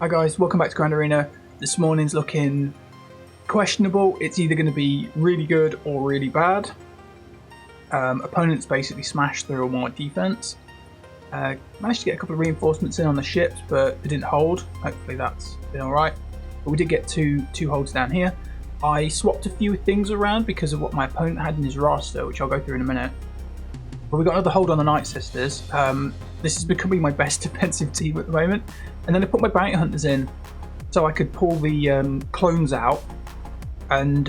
Hi guys, welcome back to Grand Arena. This morning's looking questionable. It's either going to be really good or really bad. Opponents basically smashed through all my defense. Managed to get a couple of reinforcements in on the ships, but it didn't hold. Hopefully that's been alright. But we did get two holds down here. I swapped a few things around because of what my opponent had in his roster, which I'll go through in a minute. But we got another hold on the Night Sisters. This is becoming my best defensive team at the moment. And then I put my bounty hunters in so I could pull the clones out, and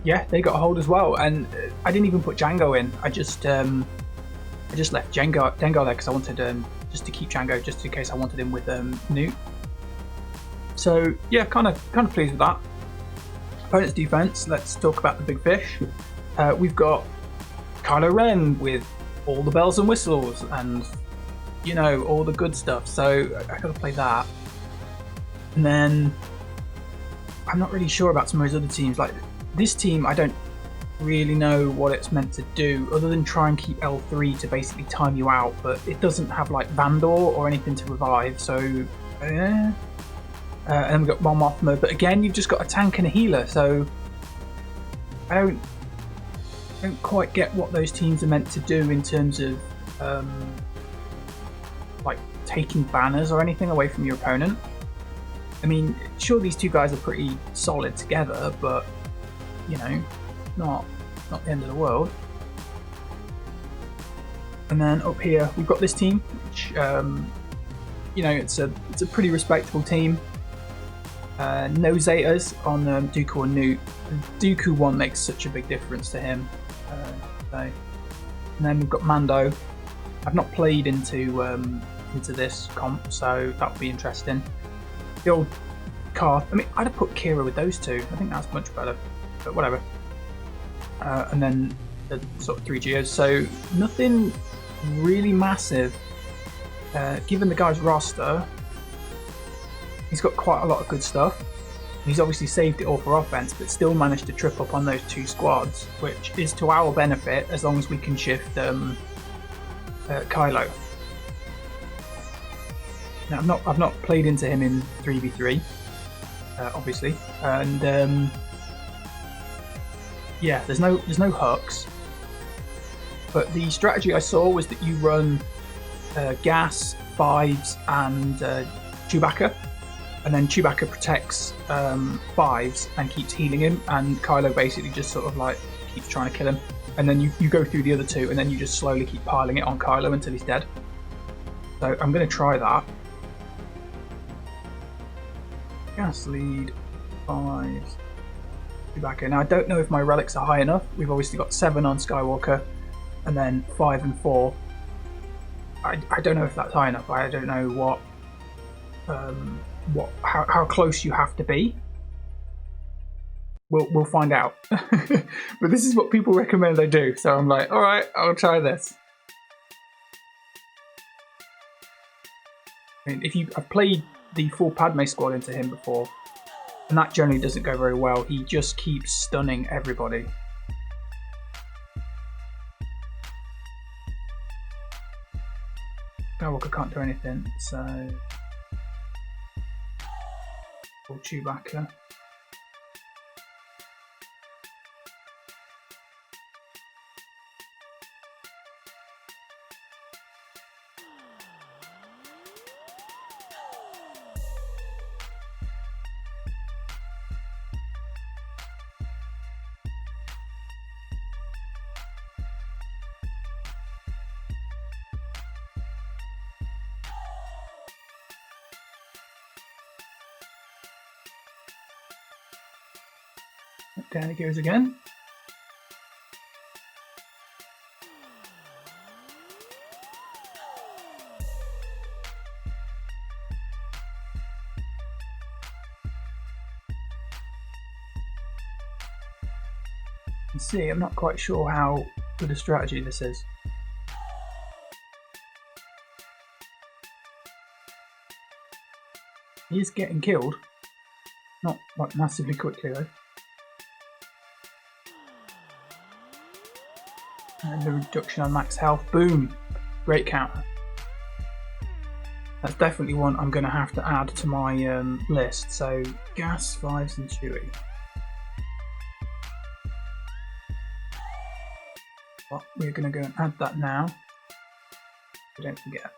yeah, they got a hold as well. And I didn't even put Django in. I just left Django there because I wanted just to keep Django just in case I wanted him with Newt. So yeah, kind of pleased with that. Opponent's defense. Let's talk about the big fish. We've got Kylo Ren with all the bells and whistles and, you know, all the good stuff. So I gotta play that. And then I'm not really sure about some of those other teams. Like this team, I don't really know what it's meant to do other than try and keep L3 to basically time you out, but it doesn't have like Vandor or anything to revive. So and then we've got Mon Mothma, but again, you've just got a tank and a healer. So I don't quite get what those teams are meant to do in terms of like taking banners or anything away from your opponent. I mean, sure, these two guys are pretty solid together, but you know, not the end of the world. And then up here we've got this team, which you know, it's a pretty respectable team. No Zetas on Dooku and Newt. The Dooku one makes such a big difference to him. And then we've got Mando. I've not played into this comp, so that'll be interesting. The old card. I mean, I'd have put Kira with those two. I think that's much better, but whatever. And then the sort of 3 Geos. So nothing really massive. Given the guy's roster, he's got quite a lot of good stuff. He's obviously saved it all for offense, but still managed to trip up on those two squads, which is to our benefit as long as we can shift Kylo. Now, I've not played into him in 3v3, obviously, and yeah, there's no hooks. But the strategy I saw was that you run Gas, Fives, and Chewbacca. And then Chewbacca protects Fives and keeps healing him, and Kylo basically just sort of like keeps trying to kill him. And then you go through the other two, and then you just slowly keep piling it on Kylo until he's dead. So I'm going to try that. Gas lead, Fives, Chewbacca. Now I don't know if my relics are high enough. We've obviously got 7 on Skywalker, and then 5 and 4. I don't know if that's high enough. I don't know how close you have to be. We'll find out. But this is what people recommend I do, so I'm like, all right, I'll try this. I mean, I've played the full Padme squad into him before, and that generally doesn't go very well. He just keeps stunning everybody. Skywalker can't do anything, so Chewbacca. Down it goes again. You see, I'm not quite sure how good a strategy this is. He is getting killed. Not like massively quickly though. And the reduction on max health. Boom! Great counter. That's definitely one I'm going to have to add to my list. So gas, Fives and Chewy. Well, we're going to go and add that now. So don't forget.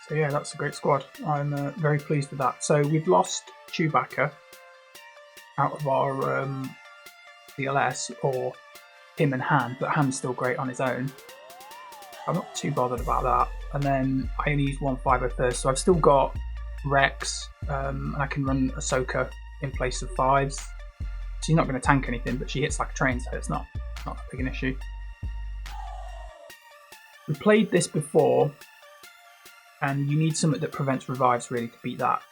So yeah, that's a great squad. I'm very pleased with that. So we've lost Chewbacca out of our CLS, or him and Han, but Han's still great on his own. I'm not too bothered about that. And then I only use 1.5 first, so I've still got Rex, and I can run Ahsoka in place of Fives. She's not going to tank anything, but she hits like a train, so it's not that big an issue. We played this before, and you need something that prevents revives really to beat that.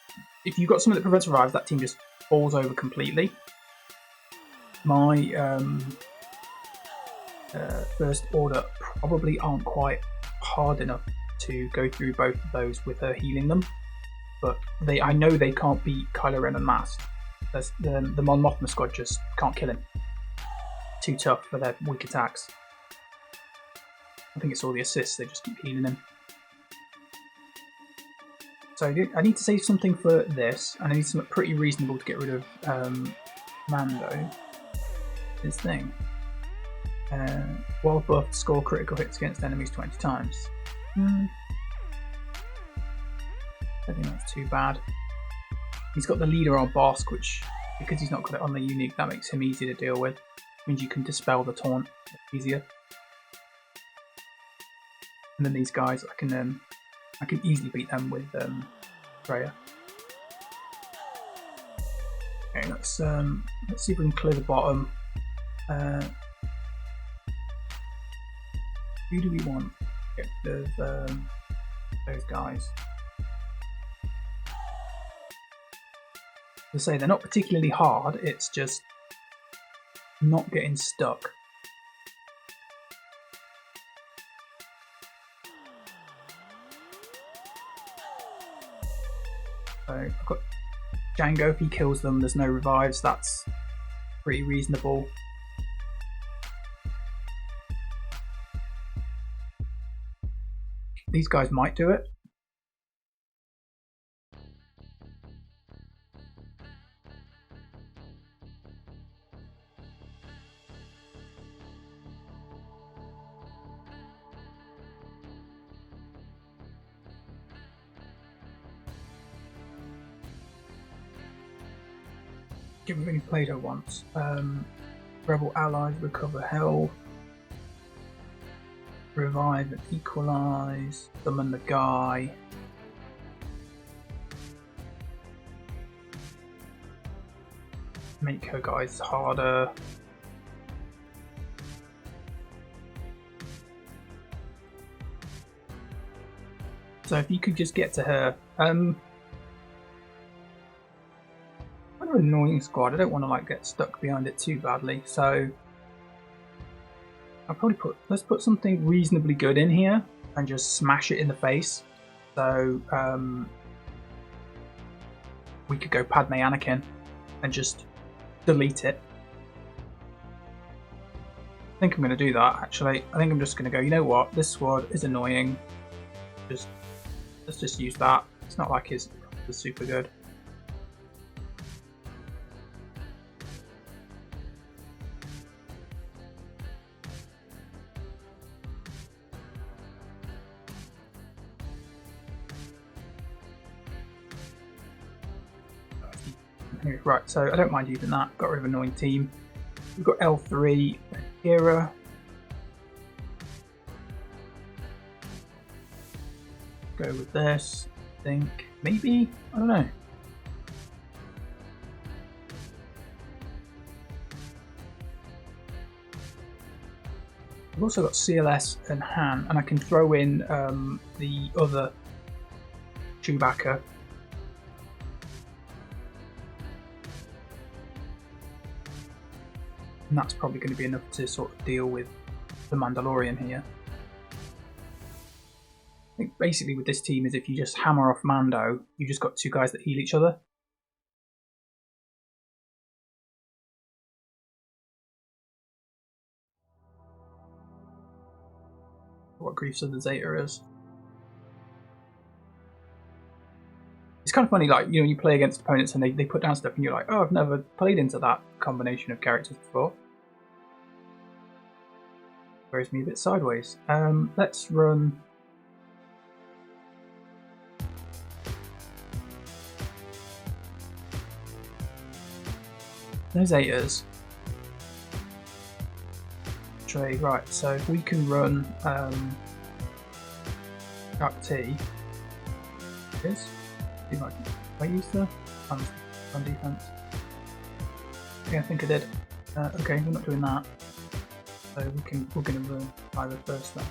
If you've got something that prevents revives, that team just falls over completely. My first order probably aren't quite hard enough to go through both of those with her healing them, but I know they can't beat Kylo Ren and Mast. The Mon Mothma squad just can't kill him. Too tough for their weak attacks. I think it's all the assists, they just keep healing him. So I need to save something for this, and I need something pretty reasonable to get rid of Mando. His thing. While buffed, score critical hits against enemies 20 times. I don't think that's too bad. He's got the leader on Bosk, which, because he's not got it on the unique, that makes him easy to deal with. Means you can dispel the taunt easier. And then these guys, I can easily beat them with Freya. Okay, let's see if we can clear the bottom. Who do we want? Get rid of those guys. As I say, they're not particularly hard. It's just not getting stuck. So I've got Django. If he kills them, there's no revives. That's pretty reasonable. These guys might do it. We've only played her once. Rebel allies recover health. Revive and equalize. Summon the guy. Make her guys harder. So if you could just get to her. Kind of annoying squad. I don't want to get stuck behind it too badly. So I'll probably let's put something reasonably good in here and just smash it in the face. So we could go Padme Anakin and just delete it. I think I'm going to do that actually. I think I'm just going to go, you know what, this squad is annoying. Let's just use that. It's not like it's super good. Right, so I don't mind using that. Got rid of an annoying team. We've got L3, Hera. Go with this. I think maybe, I don't know. I've also got CLS and Han, and I can throw in the other Chewbacca. and that's probably going to be enough to sort of deal with the Mandalorian here. I think basically with this team is if you just hammer off Mando, you've just got two guys that heal each other. What griefs of the Zeta is. It's kind of funny, like, you know, you play against opponents and they put down stuff and you're like, oh, I've never played into that combination of characters before. Throws me a bit sideways. Let's run... no Zetas. Trade, right, so if we can run Dark T. Is? Do I use the on defense? Yeah, I think I did. Okay, we're not doing that. So we're gonna run either first then.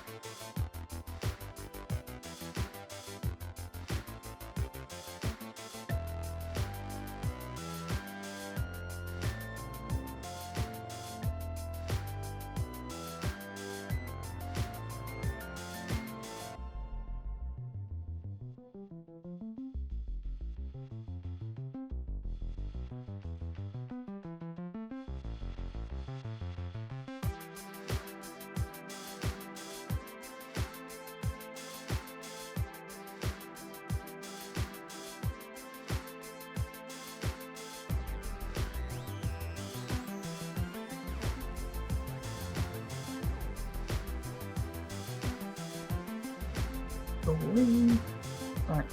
Right.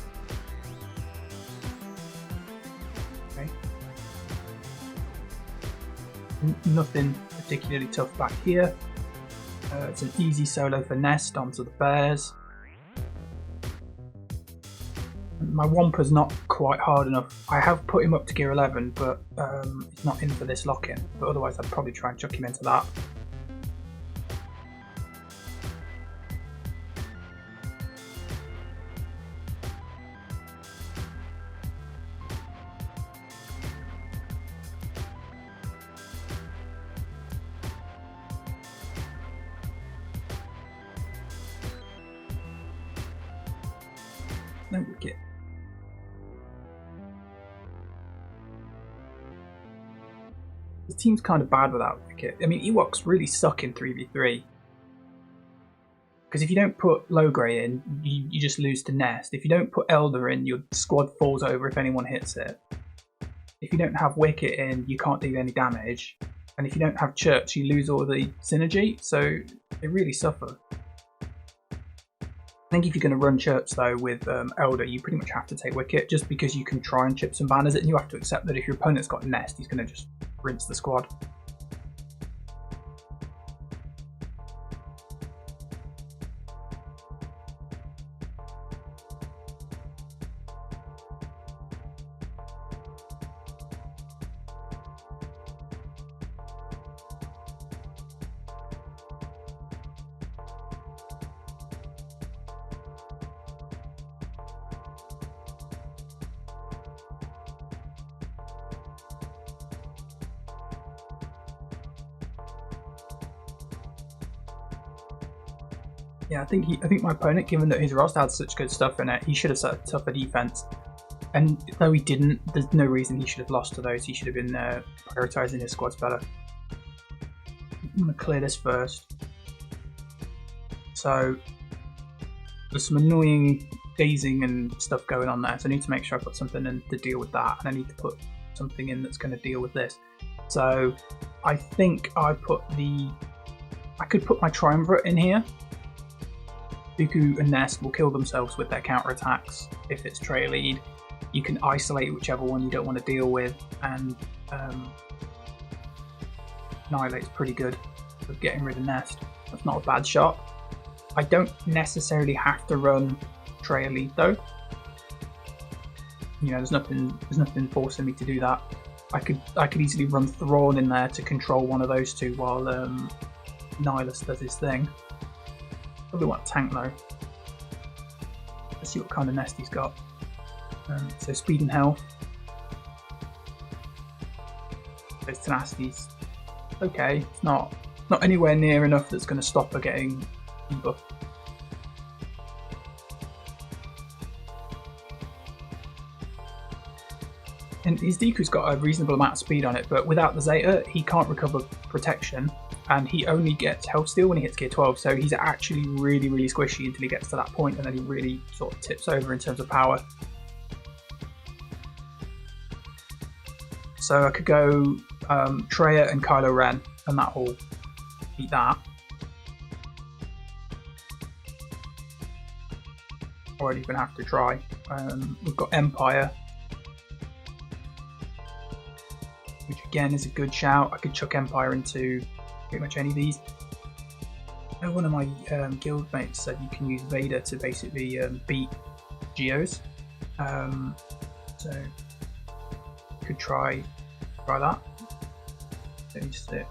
Okay. Nothing particularly tough back here. It's an easy solo for Nest onto the Bears. My Wampa's not quite hard enough. I have put him up to gear 11, but he's not in for this lock-in. But otherwise I'd probably try and chuck him into that. No wicket. This team's kind of bad without wicket. I mean, Ewoks really suck in 3v3. Because if you don't put low grey in, you just lose to Nest. If you don't put Elder in, your squad falls over if anyone hits it. If you don't have wicket in, you can't do any damage. And if you don't have Church, you lose all the synergy. So they really suffer. I think if you're going to run Chirps though with Elder, you pretty much have to take wicket just because you can try and chip some banners and you have to accept that if your opponent's got Nest, he's going to just rinse the squad. Yeah, I think my opponent, given that his roster had such good stuff in it, he should have set a tougher defense. And though he didn't, there's no reason he should have lost to those. He should have been prioritizing his squads better. I'm going to clear this first. So there's some annoying gazing and stuff going on there. So I need to make sure I put something in to deal with that. And I need to put something in that's going to deal with this. So I think I could put my Triumvirate in here. Dooku and Nest will kill themselves with their counter attacks if it's Trail lead. You can isolate whichever one you don't want to deal with, and Annihilate's pretty good for getting rid of Nest. That's not a bad shot. I don't necessarily have to run Trail lead though. You know, there's nothing forcing me to do that. I could easily run Thrawn in there to control one of those two while Nihilus does his thing. Probably want tank though. Let's see what kind of Nest he's got. So speed and health. Those tenacities okay. It's not anywhere near enough that's going to stop her getting debuff. And his Deku's got a reasonable amount of speed on it, but without the Zeta, he can't recover protection, and he only gets health steal when he hits gear 12, so he's actually really, really squishy until he gets to that point, and then he really sort of tips over in terms of power. So I could go Treya and Kylo Ren, and that will beat that. Or I'd even have to try. We've got Empire, which again is a good shout. I could chuck Empire into pretty much any of these. One of my guild mates said you can use Vader to basically beat Geos. So could try that. 36.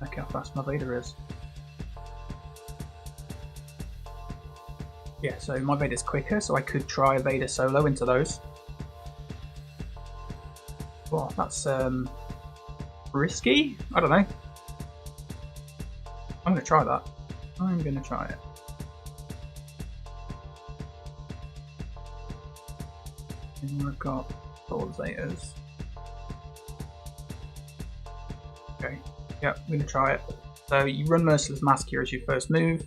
Look how fast my Vader is. Yeah, so my Vader's quicker, so I could try Vader solo into those. Well, that's risky? I don't know. I'm going to try that. I'm going to try it. And I've got all the Zetas. Okay, yeah, I'm going to try it. So you run Merciless Mask here as your first move.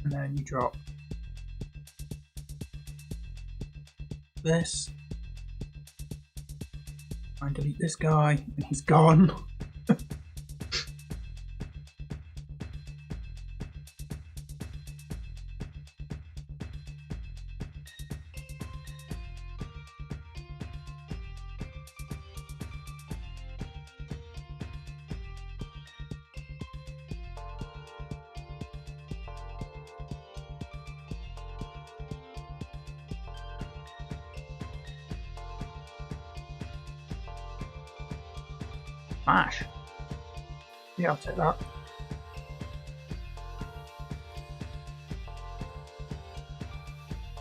And then you drop this. Try and delete this guy, and he's gone. Smash. Yeah, I'll take that.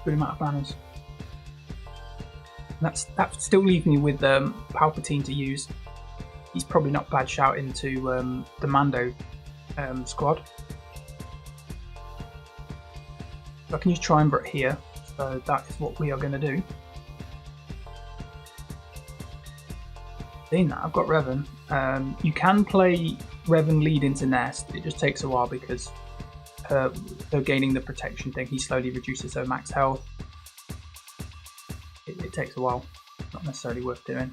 Good amount of banners. That still leaves me with Palpatine to use. He's probably not bad shout into the Mando squad. So I can use Triumvirate here, so that is what we are going to do. Seeing that, I've got Revan. You can play Revan lead into Nest. It just takes a while because her gaining the protection thing, he slowly reduces her max health. It takes a while. Not necessarily worth doing.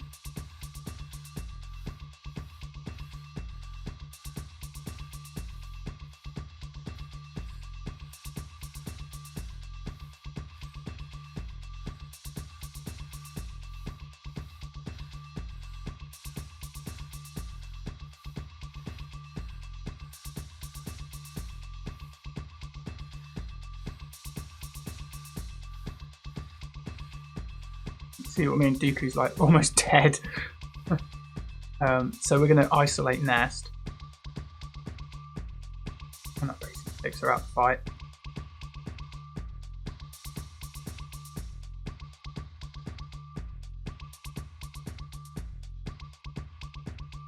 See what I mean? Dooku's like almost dead. So we're going to isolate Nest. And that basically takes her out to fight.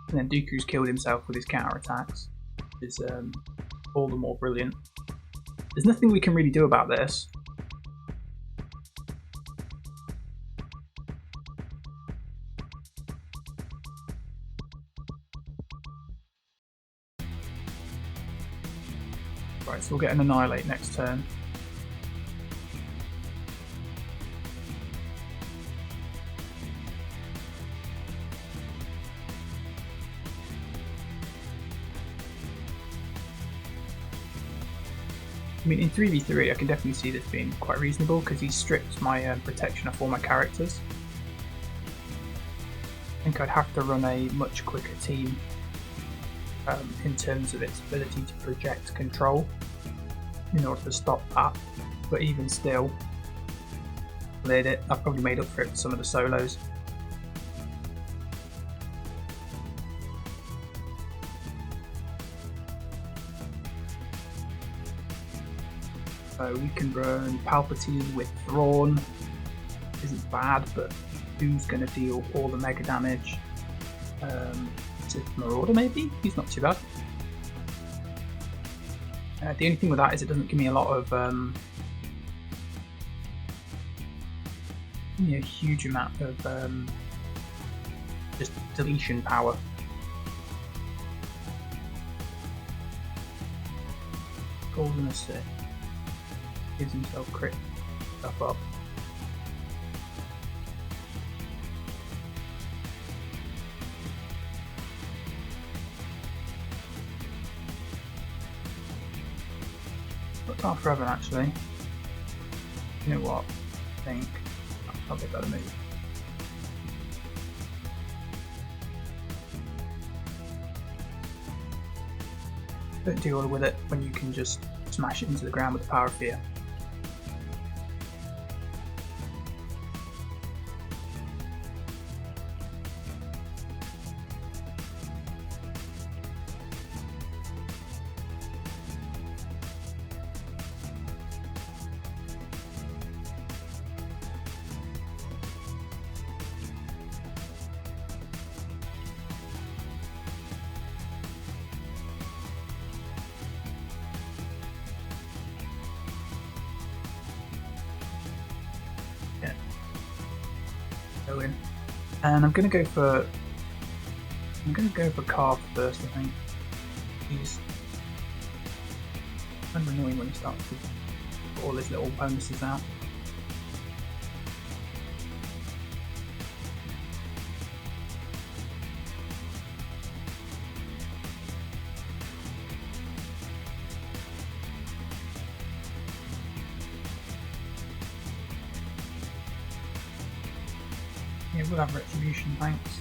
And then Dooku's killed himself with his counter attacks. Which is all the more brilliant. There's nothing we can really do about this. Right, so we'll get an Annihilate next turn. I mean, in 3v3 I can definitely see this being quite reasonable because he stripped my protection off all my characters. I think I'd have to run a much quicker team in terms of its ability to project control in order to stop that, but even still, cleared it. I've probably made up for it with some of the solos. So we can run Palpatine with Thrawn. Isn't bad, but who's going to deal all the mega damage? Is it Marauder maybe? He's not too bad. The only thing with that is it doesn't give me a lot of a huge amount of just deletion power. Golden Assist gives himself crit stuff up. Not forever actually. You know what? I think that's probably a better move. Don't deal with it when you can just smash it into the ground with the power of fear. In. And I'm gonna go for Carve first. I think he's kind of annoying when he starts to put all his little bonuses out. Yeah, we'll have Retribution, thanks.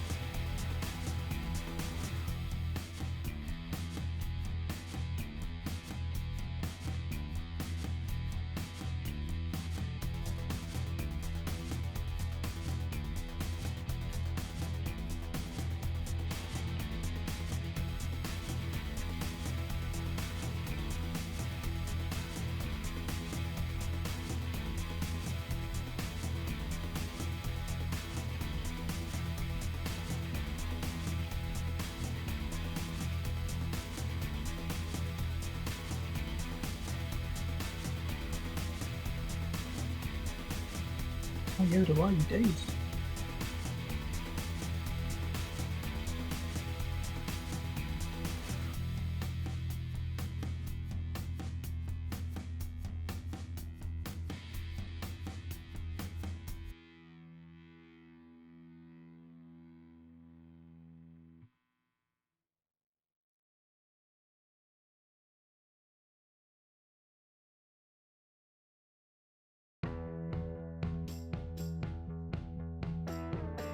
Oh Yoda, why are you dazed?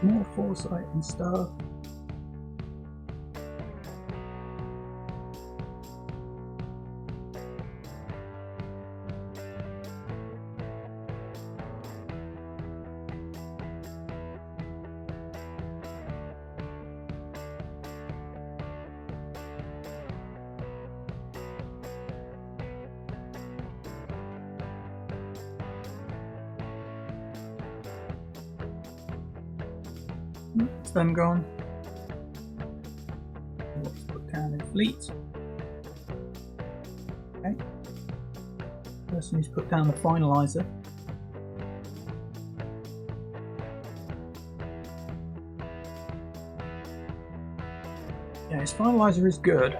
More foresight and stuff. It's them gone. Let's put down in fleet. Okay. Person who's put down the finalizer. Yeah, his finalizer is good.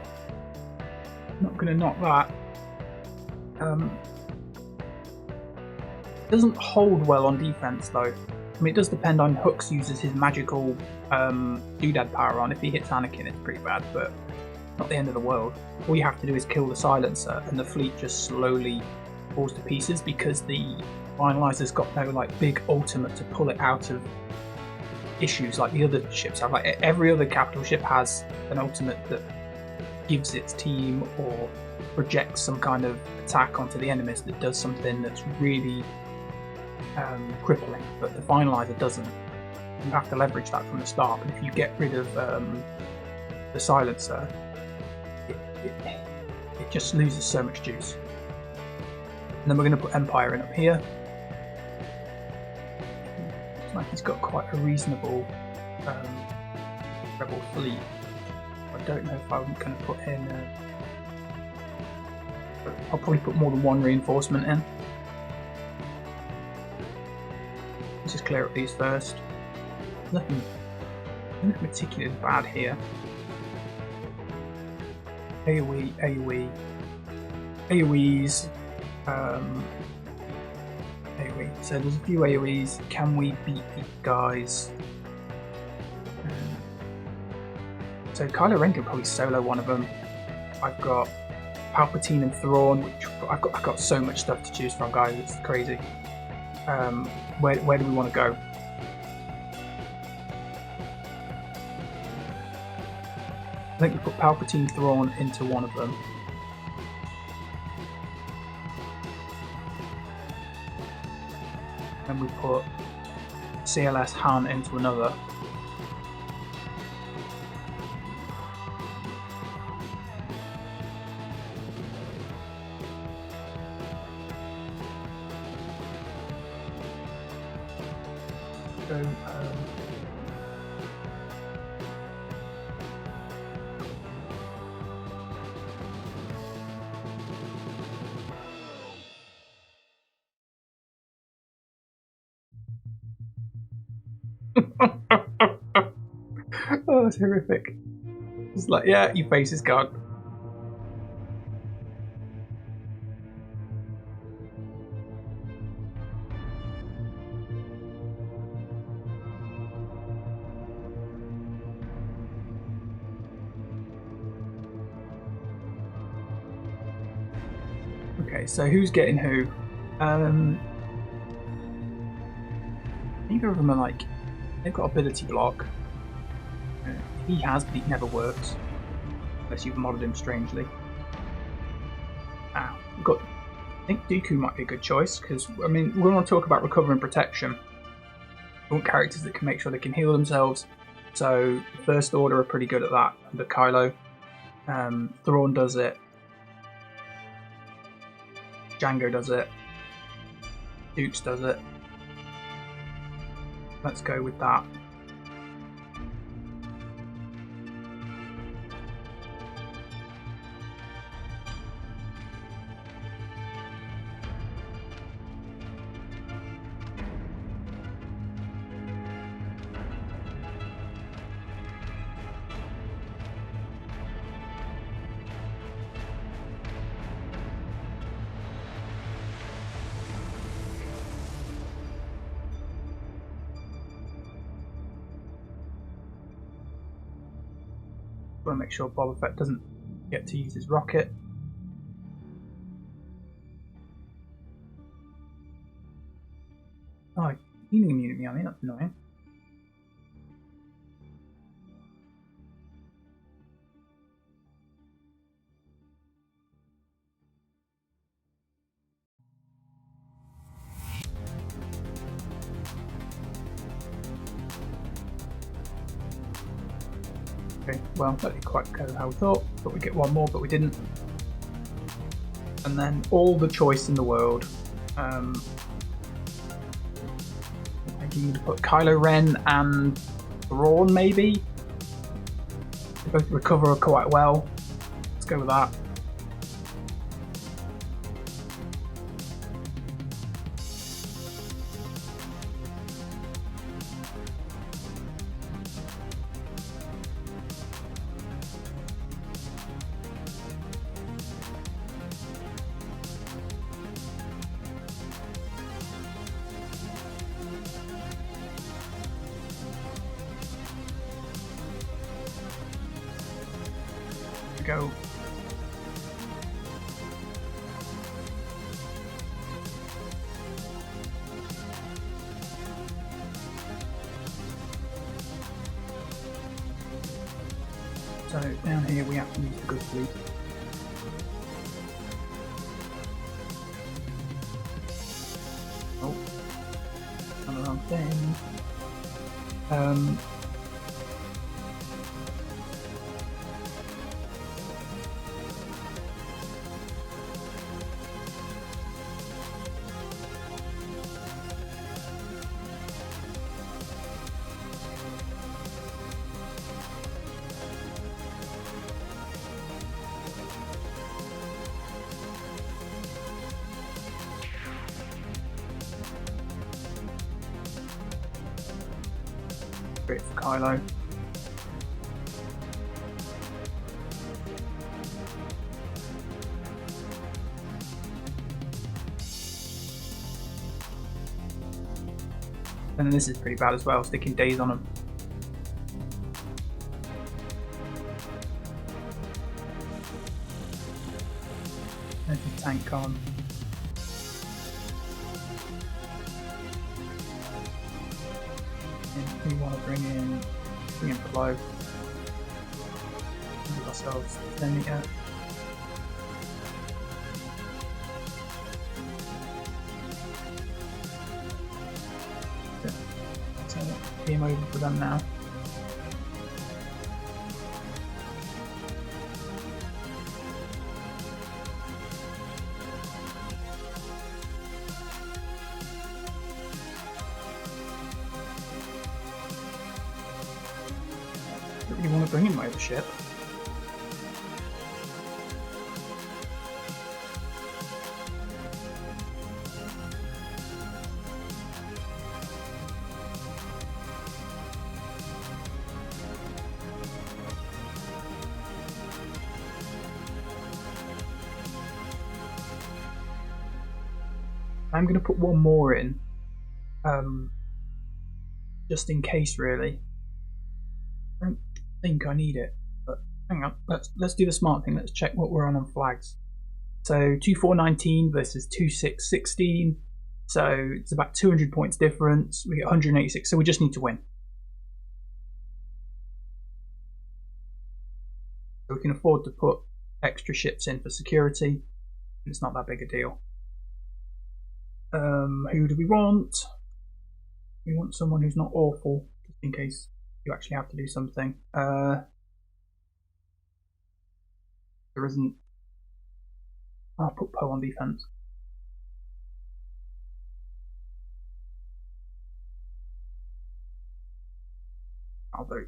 Not going to knock that. Doesn't hold well on defense though. I mean, it does depend on Hux uses his magical doodad power on. If he hits Anakin, it's pretty bad, but not the end of the world. All you have to do is kill the silencer, and the fleet just slowly falls to pieces because the finalizer's got no like big ultimate to pull it out of issues like the other ships have. Like every other capital ship has an ultimate that gives its team or projects some kind of attack onto the enemies that does something that's really crippling, but the finalizer doesn't. You have to leverage that from the start, but if you get rid of the silencer, it just loses so much juice. And then we're going to put Empire in up here. Looks like he's got quite a reasonable rebel fleet. I don't know if I'm going to put in... I'll probably put more than one reinforcement in. Let's just clear up these first. Nothing particularly bad here. AoE, AoE, AoEs. AoE. So there's a few AoEs. Can we beat these guys? So Kylo Ren could probably solo one of them. I've got Palpatine and Thrawn, which I've got so much stuff to choose from, guys. It's crazy. Where do we want to go? I think we put Palpatine Thrawn into one of them. And we put CLS Han into another. So, oh, that's horrific. It's like, yeah, your face is gone. Okay, so who's getting who? Neither of them are like, they've got ability block. He has, but he never works. Unless you've modded him strangely. We've got, I think Dooku might be a good choice, because, I mean, we want to talk about recover and protection. We want characters that can make sure they can heal themselves. So, the First Order are pretty good at that, under Kylo. Thrawn does it. Django does it. Dukes does it. Let's go with that. Want to make sure Boba Fett doesn't get to use his rocket. Oh, healing immunity on me, that's annoying. Okay, well, that didn't quite go how we thought we'd get one more, but we didn't. And then all the choice in the world. Maybe you put Kylo Ren and Thrawn, maybe? They both recover quite well. Let's go with that. Go. So down here we have to use the good fleet. Oh, on the wrong thing. crit for Kylo. And then this is pretty bad as well, sticking days on him. There's the tank on. And we want to bring in below. Give ourselves 10 meter. So game over for them now. Don't really want to bring in my other ship. I'm going to put one more in, just in case, really. I don't think I need it, but hang on. Let's do the smart thing. Let's check what we're on flags. So 2419 versus 2616. So it's about 200 points difference. We get 186. So we just need to win. So we can afford to put extra ships in for security. It's not that big a deal. Who do we want? We want someone who's not awful, just in case you actually have to do something. There isn't. I'll put Poe on defense. I'll do.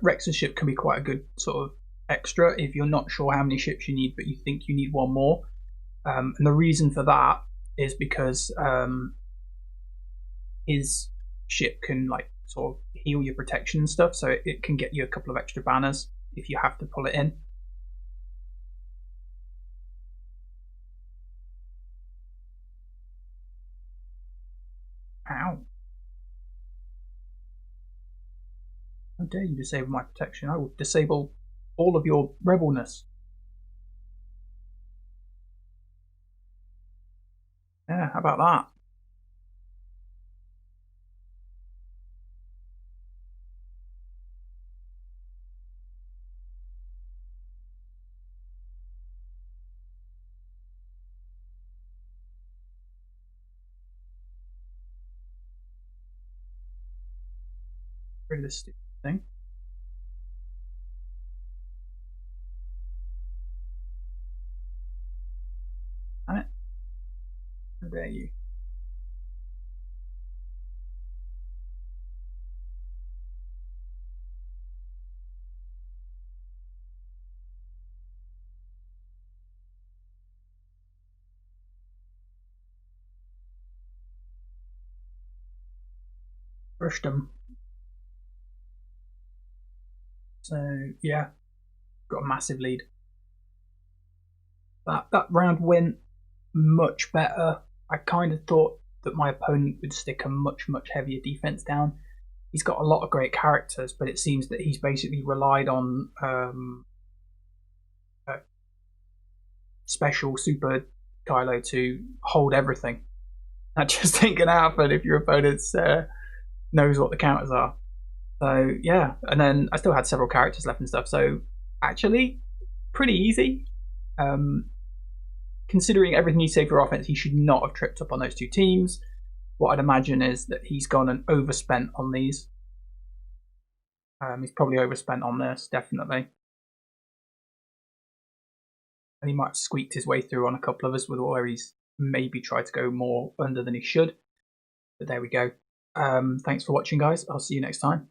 Rex's ship can be quite a good sort of extra if you're not sure how many ships you need, but you think you need one more. And the reason for that is because his ship can like sort of heal your protection and stuff, so it can get you a couple of extra banners if you have to pull it in. Ow. How dare you disable my protection? I will disable all of your rebelness. Yeah, how about that? Rid of this stupid thing. Damn it. How dare you? Brushed them. So yeah, got a massive lead. That round went much better. I kind of thought that my opponent would stick a much heavier defense down. He's got a lot of great characters, but it seems that he's basically relied on special super Kylo to hold everything. That just ain't gonna happen if your opponent knows what the counters are. So yeah, and then I still had several characters left and stuff. So actually, pretty easy. Considering everything you say for offense, he should not have tripped up on those two teams. What I'd imagine is that he's gone and overspent on these. He's probably overspent on this, definitely. And he might have squeaked his way through on a couple of us with where he's maybe tried to go more under than he should. But there we go. Thanks for watching, guys. I'll see you next time.